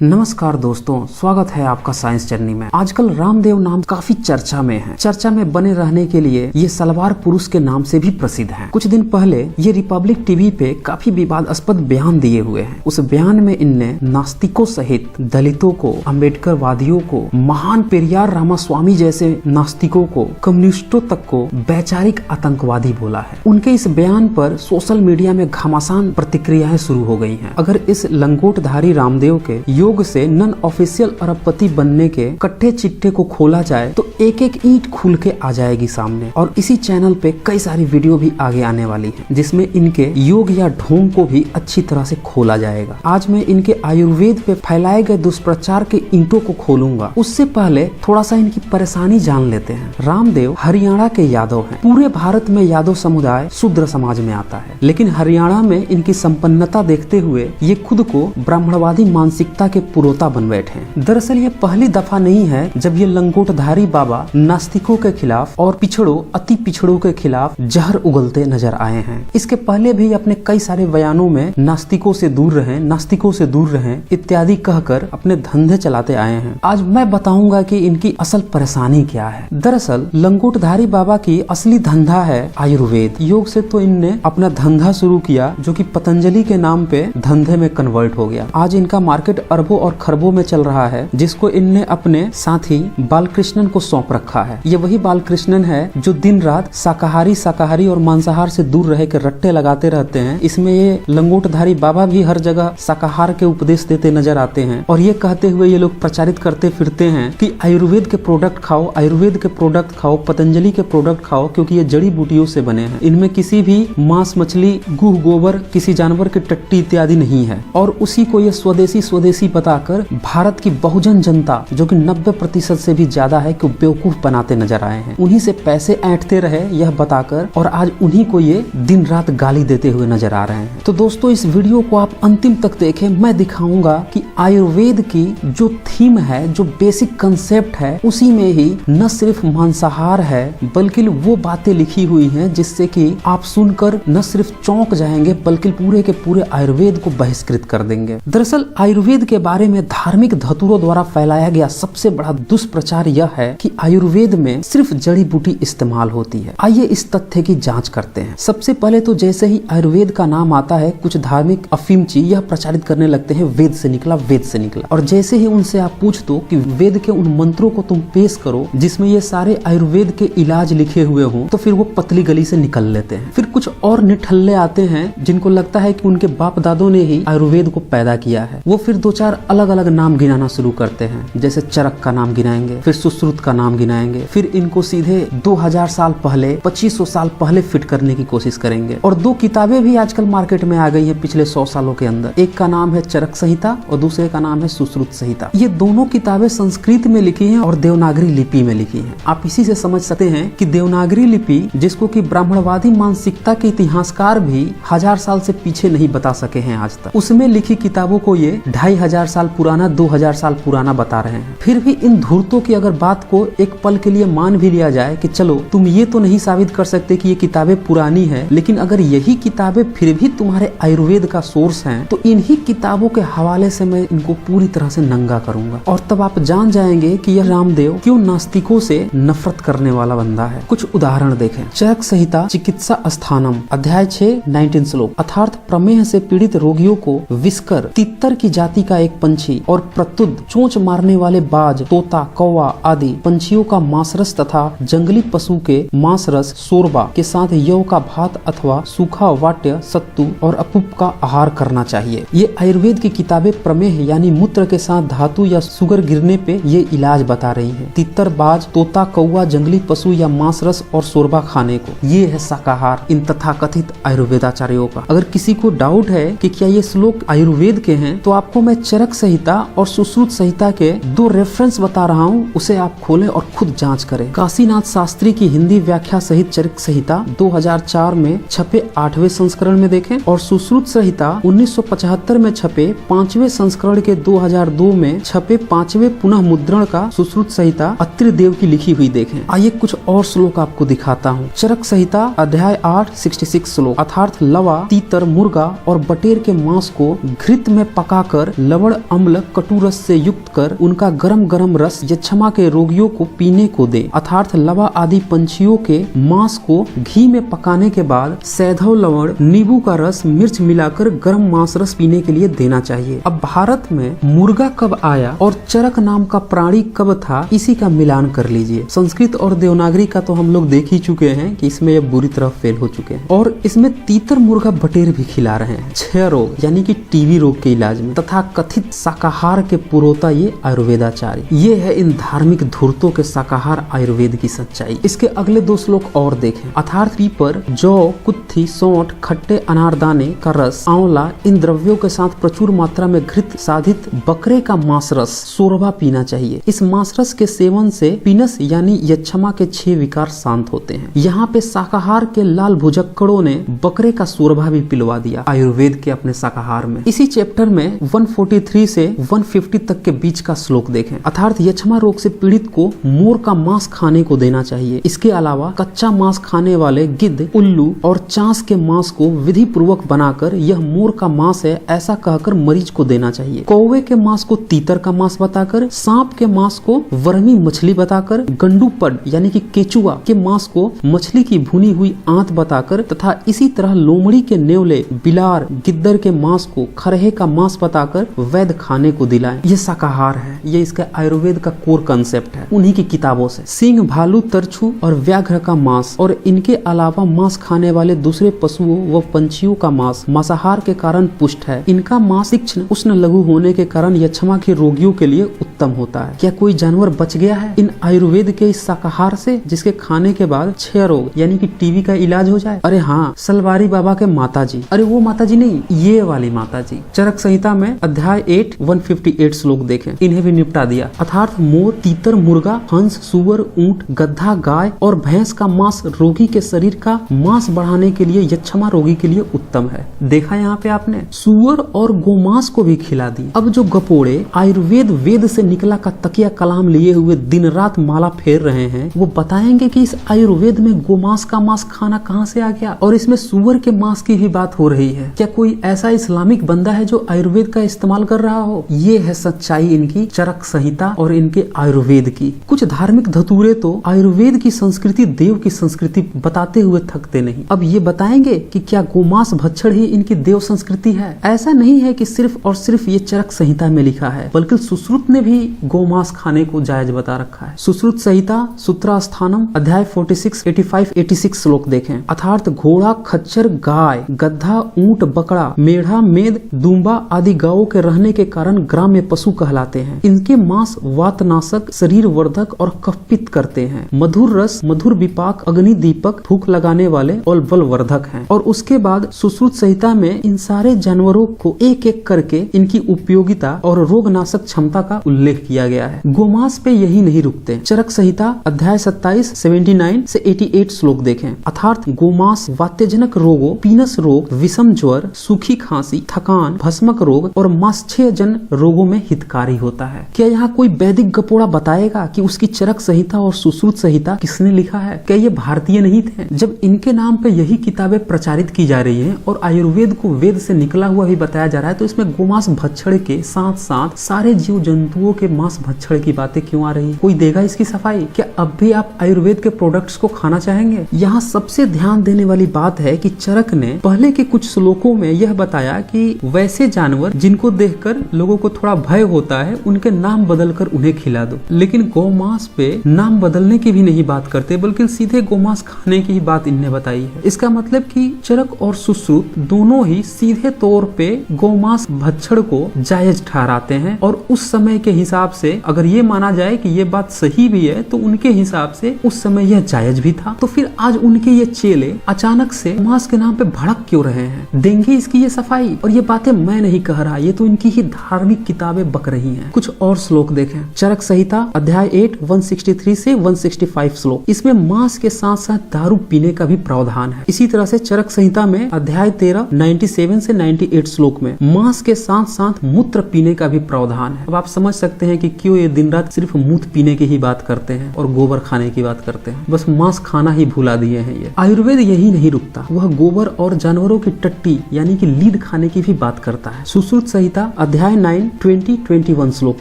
नमस्कार दोस्तों, स्वागत है आपका साइंस जर्नी में। आजकल रामदेव नाम काफी चर्चा में है। चर्चा में बने रहने के लिए ये सलवार पुरुष के नाम से भी प्रसिद्ध हैं। कुछ दिन पहले ये रिपब्लिक टीवी पे काफी विवादास्पद बयान दिए हुए हैं। उस बयान में इनने नास्तिकों सहित दलितों को, अम्बेडकरवादियों को, महान पेरियार रामास्वामी जैसे नास्तिकों को, कम्युनिस्टों तक को वैचारिक आतंकवादी बोला है। उनके इस बयान पर सोशल मीडिया में घमासान प्रतिक्रियाएं शुरू हो गई हैं। अगर इस लंगोटधारी रामदेव के योग से नॉन ऑफिशियल अरबपति बनने के कट्टे चिट्टे को खोला जाए तो एक एक ईंट खुल के आ जाएगी सामने। और इसी चैनल पे कई सारी वीडियो भी आगे आने वाली हैं, जिसमें इनके योग या ढोंग को भी अच्छी तरह से खोला जाएगा। आज मैं इनके आयुर्वेद पे फैलाए गए दुष्प्रचार के ईंटों को खोलूंगा। उससे पहले थोड़ा सा इनकी परेशानी जान लेते हैं। रामदेव हरियाणा के यादव हैं। पूरे भारत में यादव समुदाय शूद्र समाज में आता है, लेकिन हरियाणा में इनकी संपन्नता देखते हुए ये खुद को ब्राह्मणवादी मानसिकता के पुरोता बन बैठे हैं। दरअसल ये पहली दफा नहीं है जब ये लंगोटधारी बाबा नास्तिकों के खिलाफ और पिछड़ों, अति पिछड़ों के खिलाफ जहर उगलते नजर आए हैं। इसके पहले भी अपने कई सारे बयानों में नास्तिकों से दूर रहें, नास्तिकों से दूर रहें इत्यादि कहकर अपने धंधे चलाते आए हैं। आज मैं बताऊंगा कि इनकी असल परेशानी क्या है। दरअसल लंगोटधारी बाबा की असली धंधा है आयुर्वेद। योग से तो इनने अपना धंधा शुरू किया जो कि पतंजलि के नाम पे धंधे में कन्वर्ट हो गया। आज इनका मार्केट अरबों और खरबों में चल रहा है, जिसको इनने अपने साथी बालकृष्णन को सौंप रखा है। ये वही बालकृष्णन है जो दिन रात शाकाहारी और मांसाहार से दूर रह के रट्टे लगाते रहते हैं। इसमें ये लंगोटधारी बाबा भी हर जगह शाकाहार के उपदेश देते नजर आते हैं और ये कहते हुए ये लोग प्रचारित करते फिरते हैं कि आयुर्वेद के प्रोडक्ट खाओ, आयुर्वेद के प्रोडक्ट खाओ, पतंजलि के प्रोडक्ट खाओ, क्योंकि ये जड़ी बूटियों से बने हैं। इनमें किसी भी मांस, मछली, गुह, गोबर, किसी जानवर की टट्टी इत्यादि नहीं है। और उसी को ये स्वदेशी बताकर भारत की बहुजन जनता, जो कि 90% से भी ज्यादा है, को बेवकूफ बनाते नजर आए हैं। उन्हीं से पैसे ऐंठते रहे यह बताकर, और आज उन्हीं को ये दिन रात गाली देते हुए नजर आ रहे हैं। तो दोस्तों, इस वीडियो को आप अंतिम तक देखें। मैं दिखाऊंगा कि आयुर्वेद की जो थीम है, जो बेसिक कंसेप्ट है, उसी में ही न सिर्फ मांसाहार है बल्कि वो बातें लिखी हुई हैं जिससे कि आप सुनकर न सिर्फ चौंक जाएंगे बल्कि पूरे के पूरे आयुर्वेद को बहिष्कृत कर देंगे। दरअसल आयुर्वेद के बारे में धार्मिक धतूरों द्वारा फैलाया गया सबसे बड़ा दुष्प्रचार यह है कि आयुर्वेद में सिर्फ जड़ी बूटी इस्तेमाल होती है। आइए इस तथ्य की जांच करते हैं। सबसे पहले तो जैसे ही आयुर्वेद का नाम आता है, कुछ धार्मिक अफीमची यह प्रचारित करने लगते हैं वेद से निकला, वेद से निकला। और जैसे ही उनसे आप पूछ दो कि वेद के उन मंत्रों को तुम पेश करो जिसमें ये सारे आयुर्वेद के इलाज लिखे हुए हों, तो फिर वो पतली गली से निकल लेते हैं। फिर कुछ और निठल्ले आते हैं जिनको लगता है कि उनके बाप दादों ने ही आयुर्वेद को पैदा किया है। वो फिर दो चार अलग अलग नाम गिनाना शुरू करते हैं, जैसे चरक का नाम गिनाएंगे, फिर सुश्रुत का नाम गिनाएंगे, फिर इनको सीधे 2000 साल पहले, 2500 साल पहले फिट करने की कोशिश करेंगे। और दो किताबें भी आजकल मार्केट में आ गई हैं पिछले 100 सालों के अंदर। एक का नाम है चरक संहिता और दूसरे का नाम है सुश्रुत संहिता। ये दोनों किताबें संस्कृत में लिखी हैं और देवनागरी लिपि में लिखी हैं। आप इसी से समझ सकते हैं कि देवनागरी लिपि, जिसको कि ब्राह्मणवादी मानसिकता के इतिहासकार भी 1000 साल से पीछे नहीं बता सके हैं आज तक, उसमें लिखी किताबों को ये 2500 साल पुराना, 2000 साल पुराना बता रहे हैं। फिर भी इन धूर्तों की अगर बात को एक पल के लिए मान भी लिया जाए कि चलो तुम ये तो नहीं साबित कर सकते कि ये किताबें पुरानी है, लेकिन अगर यही किताबें फिर भी तुम्हारे आयुर्वेद का सोर्स हैं, तो इन्हीं किताबों के हवाले से मैं इनको पूरी तरह से नंगा करूंगा। और तब आप जान जाएंगे कि यह रामदेव क्यों नास्तिकों से नफरत करने वाला बंदा है। कुछ उदाहरण देखें। चरक संहिता चिकित्सा स्थानम, अध्याय 6, 19 श्लोक। अर्थात प्रमेह से पीड़ित रोगियों को विस्कर, तितर की जाति का एक पंछी और प्रत्युद, चोंच मारने वाले बाज, तोता, कौवा आदि पंछियों का मांसरस तथा जंगली पशु के मांसरस, शोरबा के साथ यव का भात अथवा सूखा वाट्य, सत्तू और अपूप का आहार करना चाहिए। ये आयुर्वेद की किताबें प्रमेह यानी मूत्र के साथ धातु या सुगर गिरने पे ये इलाज बता रही है। तितर, बाज, तोता, कौवा, जंगली पशु या मांसरस और शोरबा खाने को, ये है शाकाहार इन तथाकथित आयुर्वेदाचार्यों का। अगर किसी को डाउट है कि क्या ये श्लोक आयुर्वेद के हैं, तो आपको मैं चरक संहिता और सुश्रुत संहिता के 2 रेफरेंस बता रहा हूँ, उसे आप खोलें और खुद जांच करें। काशीनाथ शास्त्री की हिंदी व्याख्या सहित चरक संहिता 2004 में छपे 8वें संस्करण में देखें और सुश्रुत संहिता 1975 में छपे 5वें संस्करण संस्करण के 2002 में छपे 5वें पुनः मुद्रण का सुश्रुत संहिता अत्रि देव की लिखी हुई देखें। आइए कुछ और श्लोक आपको दिखाता हूँ। चरक संहिता अध्याय 8 66 श्लोक। अर्थात लवा, तीतर, मुर्गा और बटेर के मांस को घृत में पकाकर लवण, अम्ल, कटु रस से युक्त कर उनका गरम गरम रस यक्षमा के रोगियों को पीने को दे। अर्थात लवा आदि पंछियों के मांस को घी में पकाने के बाद सैंधव, लवण, नींबू का रस, मिर्च मिलाकर गर्म मांस रस पीने के लिए देना चाहिए। अब भारत में मुर्गा कब आया और चरक नाम का प्राणी कब था, इसी का मिलान कर लीजिए। संस्कृत और देवनागरी का तो हम लोग देख ही चुके हैं कि इसमें ये बुरी तरह फेल हो चुके हैं और इसमें तीतर, मुर्गा, बटेर भी खिला रहे हैं क्षय रोग यानी कि टीबी रोग के इलाज में। तथा कथित शाकाहार के पुरोता ये आयुर्वेदाचार्य। ये है इन धार्मिक धूर्तों के शाकाहार आयुर्वेद की सच्चाई। इसके अगले 2 श्लोक और देखें। अर्थात पीपर, जौ, कुत्थी, सौंठ, खट्टे अनारदाने का रस, आंवला इन द्रव्यों के साथ प्रचुर मात्रा में घृत साधित बकरे का मांस रस सोरबा पीना चाहिए। इस मांस रस के सेवन से पीनस यानी यक्षमा के 6 विकार शांत होते हैं। यहाँ पे शाकाहार के लाल भुजक्कड़ों ने बकरे का सोरबा भी पिलवा दिया आयुर्वेद के अपने शाकाहार में। इसी चैप्टर में 143 से 150 तक के बीच का श्लोक देखें। अर्थात यक्षमा रोग से पीड़ित को मोर का मांस खाने को देना चाहिए। इसके अलावा कच्चा मांस खाने वाले गिद्ध, उल्लू और चांस के मांस को विधि पूर्वक बनाकर यह मोर का मांस है ऐसा कहकर मरीज को देना चाहिए। कौवे के मांस को तीतर का मांस बताकर, सांप के मांस को वर्मी मछली बताकर, गंडूपड यानी कि केचुआ के मांस को मछली की भुनी हुई आंत बताकर तथा इसी तरह लोमड़ी के नेवले, बिलार, गिद्दर के मांस को खरहे का मांस बताकर वैद्य खाने को दिलाएं। ये शाकाहार है, ये इसका आयुर्वेद का कोर कंसेप्ट है उन्हीं की किताबों से। सिंह, भालू, तरछू और व्याघ्र का मांस और इनके अलावा मांस खाने वाले दूसरे पशुओं व पंछियों का मांस मांसाहार के कारण पुष्ट है। इनका मांस तीक्ष्ण, उष्ण, लघु होने के कारण यक्षमा के रोगियों के लिए उत्तम होता है। क्या कोई जानवर बच गया है इन आयुर्वेद के इस शाकाहार से जिसके खाने के बाद क्षय रोग यानी कि टीबी का इलाज हो जाए? अरे हाँ, सलवारी बाबा के माताजी। अरे वो माताजी नहीं, ये वाली माताजी। चरक संहिता में अध्याय 8 158 श्लोक देखें। इन्हें भी निपटा दिया। अर्थात मोर, तीतर, मुर्गा, हंस, सुअर, ऊंट, गधा, गाय और भैंस का मांस रोगी के शरीर का मांस बढ़ाने के लिए यक्षमा रोगी के लिए उत्तम है। देखा यहाँ पे आपने, सुअर और गोमांस को भी खिला दी। अब जो गपोड़े आयुर्वेद वेद से निकला का तकिया कलाम लिए हुए दिन रात माला फेर रहे हैं, वो बताएंगे कि इस आयुर्वेद में गोमांस का मांस खाना कहाँ से आ गया और इसमें सुअर के मांस की भी बात हो रही है। क्या कोई ऐसा इस्लामिक बंदा है जो आयुर्वेद का इस्तेमाल कर रहा हो? ये है सच्चाई इनकी चरक संहिता और इनके आयुर्वेद की। कुछ धार्मिक धतूरे तो आयुर्वेद की संस्कृति देव की संस्कृति बताते हुए थकते नहीं। अब ये बताएंगे कि क्या गोमांस भक्षण ही इनकी देव संस्कृति है? ऐसा नहीं है कि सिर्फ और सिर्फ ये चरक संहिता में लिखा है, बल्कि सुश्रुत ने भी गोमांस खाने को जायज बता रखा है। सुश्रुत संहिता सूत्रास्थानम अध्याय 46 85 86 श्लोक देखें। अर्थात घोड़ा, खच्चर, गाय, गधा, ऊंट, बकरा, मेढ़ा, मेद, दूंबा आदि गायों के रहने के कारण ग्राम्य पशु कहलाते हैं। इनके मांस वातनाशक, शरीर वर्धक और कफपित करते हैं। मधुर रस, मधुर विपाक, अग्नि दीपक, भूख लगाने वाले और बलवर्धक हैं। और उसके बाद सुश्रुत संहिता में इन सारे जानवरों को एक एक करके इनकी उपयोगिता और रोगनाशक क्षमता का उल्लेख किया गया है। गोमांस पे यही नहीं रुकते। चरक संहिता अध्याय 27 79 से 88 श्लोक देखें। अर्थात गोमांस वात्यजनक रोगों, पीनस रोग, विषम ज्वर, सूखी खांसी, थकान, भस्मक रोग और मांसक्षयजन रोगों में हितकारी होता है। क्या यहाँ कोई वैदिक गपोड़ा बताएगा कि उसकी चरक संहिता और सुश्रुत संहिता किसने लिखा है? क्या ये भारतीय नहीं थे? जब इनके नाम पे यही किताबें प्रचारित की जा रही हैं और आयुर्वेद को वेद से निकला हुआ भी बताया जा रहा है, तो इसमें गोमांस भक्षण के साथ साथ सारे जीव जंतुओं के मांस भक्षण की बातें क्यों आ रही है? कोई देगा इसकी सफाई? क्या अब भी आप आयुर्वेद के प्रोडक्ट्स को खाना चाहेंगे? यहाँ सबसे ध्यान देने वाली बात है कि चरक ने पहले के कुछ श्लोकों में यह बताया कि वैसे जानवर जिनको देखकर लोगों को थोड़ा भय होता है, उनके नाम बदलकर उन्हें खिला दो। लेकिन गोमांस पे नाम बदलने की भी नहीं बात करते, बल्कि सीधे गोमांस खाने की ही बात इन्हें बताई है। इसका मतलब कि चरक और सुश्रुत दोनों ही सीधे तौर पे गोमांस भक्षण को जायज ठहराते हैं और उस समय के हिसाब से अगर ये माना जाए कि ये बात सही भी है तो उनके हिसाब से उस समय यह जायज भी था। तो फिर आज उनके ये चेले अचानक से मांस के नाम पे भड़क क्यों रहे हैं? देंगे इसकी ये सफाई। और ये बातें मैं नहीं कह रहा, ये तो इनकी ही धार्मिक किताबें बक रही हैं। कुछ और श्लोक देखें। चरक संहिता अध्याय 8 163 से 165 श्लोक। इसमें मांस के साथ साथ दारू पीने का भी प्रावधान है। इसी तरह से चरक संहिता में अध्याय 13 97 से 98 श्लोक में मांस के साथ साथ मूत्र पीने का भी प्रावधान है। अब आप समझ सकते हैं कि क्यों ये दिन रात सिर्फ मूत्र पीने की ही बात करते हैं और गोबर खाने की बात करते हैं। बस मांस खाना ही भुला दिए हैं ये। आयुर्वेद यही नहीं रुकता, वह गोबर और जानवरों की टट्टी यानी कि लीद खाने की भी बात करता है। सुश्रुत संहिता अध्याय 9 20-21 श्लोक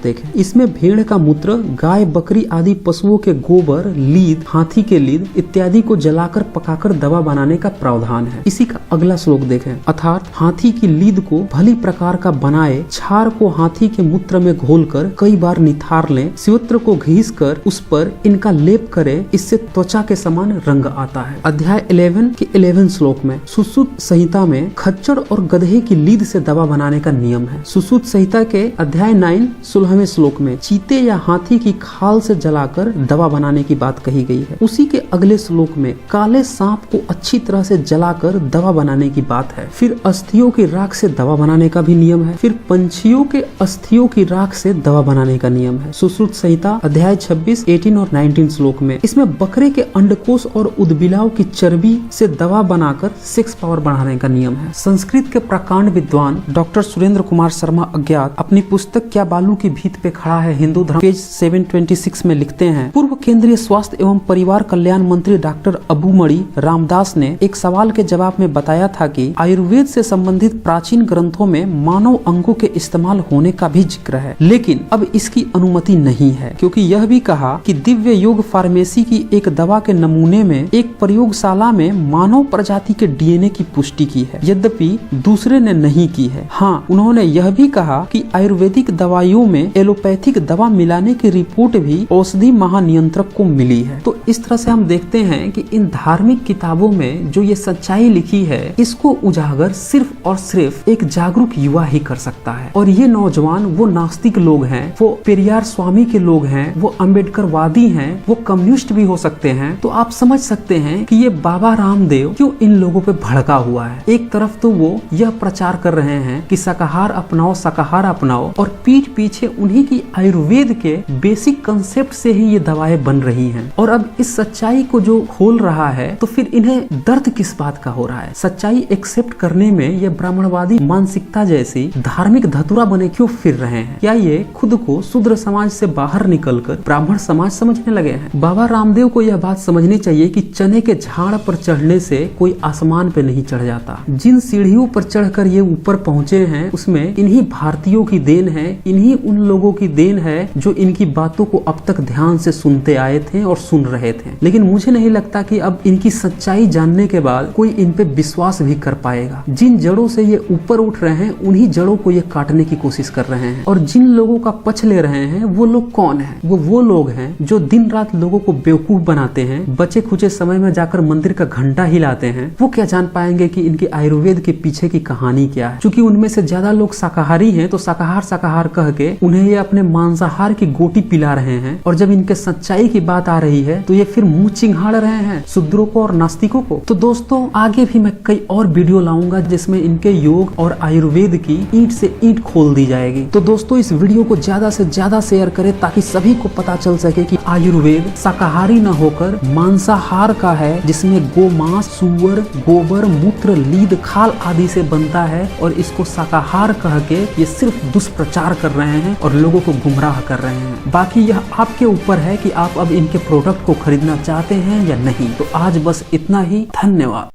देखें। इसमें भेड़ का मूत्र, गाय बकरी आदि पशुओं के गोबर, लीद, हाथी के लीद इत्यादि को जलाकर पकाकर दवा बनाने का प्रावधान है। इसी का अगला श्लोक देखें। अर्थात हाथी की लीद को भली प्रकार का बनाए, छार को हाथी के मूत्र में घोलकर कई बार निथार लें, स्यूत्र को घिस कर उस पर इनका लेप करें, इससे त्वचा के समान रंग आता है। अध्याय 11 के 11 श्लोक में सुश्रुत संहिता में खच्चर और गधे की लीद से दवा बनाने का नियम है। सुश्रुत संहिता के अध्याय 9 16वें श्लोक में चीते या हाथी की खाल से जलाकर दवा बनाने की बात कही गई है। उसी के अगले श्लोक में काले सांप को अच्छी तरह से जलाकर दवा बनाने की बात है। फिर अस्थियों की राख से दवा बनाने का भी नियम है। फिर पंछियों के अस्थियों की राख से दवा बनाने का नियम है। सुश्रुत संहिता अध्याय 26 18 और 19 श्लोक में इसमें बकरे के अंडकोश और उदबिलाव की चर्बी से दवा बनाकर सेक्स पावर बढ़ाने का नियम है। संस्कृत के प्रकांड विद्वान डॉक्टर सुरेंद्र कुमार शर्मा अज्ञात अपनी पुस्तक क्या बालू की भीत पे खड़ा है हिंदू धर्म पेज 726 में लिखते हैं, पूर्व केंद्रीय स्वास्थ्य एवं परिवार कल्याण मंत्री डॉक्टर अबूमणि रामदास ने एक सवाल के जवाब में बताया था कि आयुर्वेद से संबंधित प्राचीन ग्रंथों में मानव अंगों के इस्तेमाल होने का भी जिक्र है, लेकिन अब इसकी अनुमति नहीं है, क्योंकि यह भी कहा कि दिव्य योग फार्मेसी की एक दवा के नमूने में एक प्रयोगशाला में मानव प्रजाति के डीएनए की पुष्टि की है, यद्यपि दूसरे ने नहीं की है। हाँ, उन्होंने यह भी कहा कि आयुर्वेदिक दवाइयों में एलोपैथिक दवा मिलाने की रिपोर्ट भी औषधि महानियंत्रक को मिली है। तो इस तरह से हम देखते हैं कि इन धार्मिक किताबों में जो ये सच्चाई लिखी है, इसको उजागर सिर्फ और सिर्फ एक जागरूक युवा ही कर सकता है। और ये नौजवान वो नास्तिक लोग हैं, वो पेरियार स्वामी के लोग हैं, वो अम्बेडकरवादी हैं, वो कम्युनिस्ट भी हो सकते हैं। तो आप समझ सकते हैं कि ये बाबा रामदेव क्यों इन लोगों पे भड़का हुआ है। एक तरफ तो वो यह प्रचार कर रहे हैं कि शाकाहार अपनाओ, शाकाहार अपनाओ, और पीठ पीछे उन्हीं की आयुर्वेद के बेसिक कंसेप्ट से ही ये दवाएं बन रही हैं। और अब इस सच्चाई को जो खोल रहा है तो फिर इन्हें दर्द किस बात का हो रहा है? सच्चाई एक्सेप्ट करने में ये ब्राह्मणवादी मानसिकता जैसी धार्मिक धतुरा बने क्यों फिर रहे हैं? क्या ये खुद को शूद्र समाज से बाहर निकलकर ब्राह्मण समाज समझने लगे हैं? बाबा रामदेव को यह बात समझनी चाहिए कि चने के झाड़ पर चढ़ने से कोई आसमान पे नहीं चढ़ जाता। जिन सीढ़ियों पर चढ़कर ये ऊपर पहुंचे हैं उसमें इन्हीं भारतीयों की देन है, इन्हीं उन लोगों की देन है जो इनकी बातों को अब तक ध्यान से सुनते आए थे और सुन रहे थे। लेकिन मुझे नहीं लगता कि अब इनकी सच्चाई जानने के बाद कोई इन पे विश्वास भी कर पाएगा। जिन जड़ों से ये ऊपर उठ रहे हैं उन्हीं जड़ों को ये काटने की कोशिश कर रहे हैं। और जिन लोगों का पक्ष ले रहे हैं वो लोग कौन है? वो लोग हैं जो दिन रात लोगों को बेवकूफ बनाते हैं, बचे खुचे समय में जाकर मंदिर का घंटा हिलाते हैं। वो क्या जान पाएंगे कि इनके आयुर्वेद के पीछे की कहानी क्या है? क्योंकि उनमें से ज्यादा लोग शाकाहारी हैं तो शाकाहार शाकाहार कह के उन्हें ये अपने मांसाहार की गोटी पिला रहे हैं। और जब इनके सच्चाई की बात आ रही है तो ये फिर मुंह चिंघाड़ रहे हैं शूद्रों को और नास्तिकों को। तो दोस्तों आगे भी मैं कई और वीडियो लाऊंगा जिसमें इनके योग और आयुर्वेद की ईंट से ईंट खोल दी जाएगी। तो दोस्तों इस वीडियो को ज्यादा से ज्यादा शेयर करें ताकि सभी को पता चल सके कि आयुर्वेद शाकाहारी न होकर मांसाहार का है, जिसमें गोमांस, सुअर, गोबर, मूत्र, लीद, खाल आदि से बनता है। और इसको शाकाहार कह के ये सिर्फ दुष्प्रचार कर रहे हैं और लोगों को गुमराह कर रहे हैं। बाकी यह आपके ऊपर है कि आप अब इनके प्रोडक्ट को खरीदना चाहते हैं या नहीं। तो आज बस इतना ही, धन्यवाद।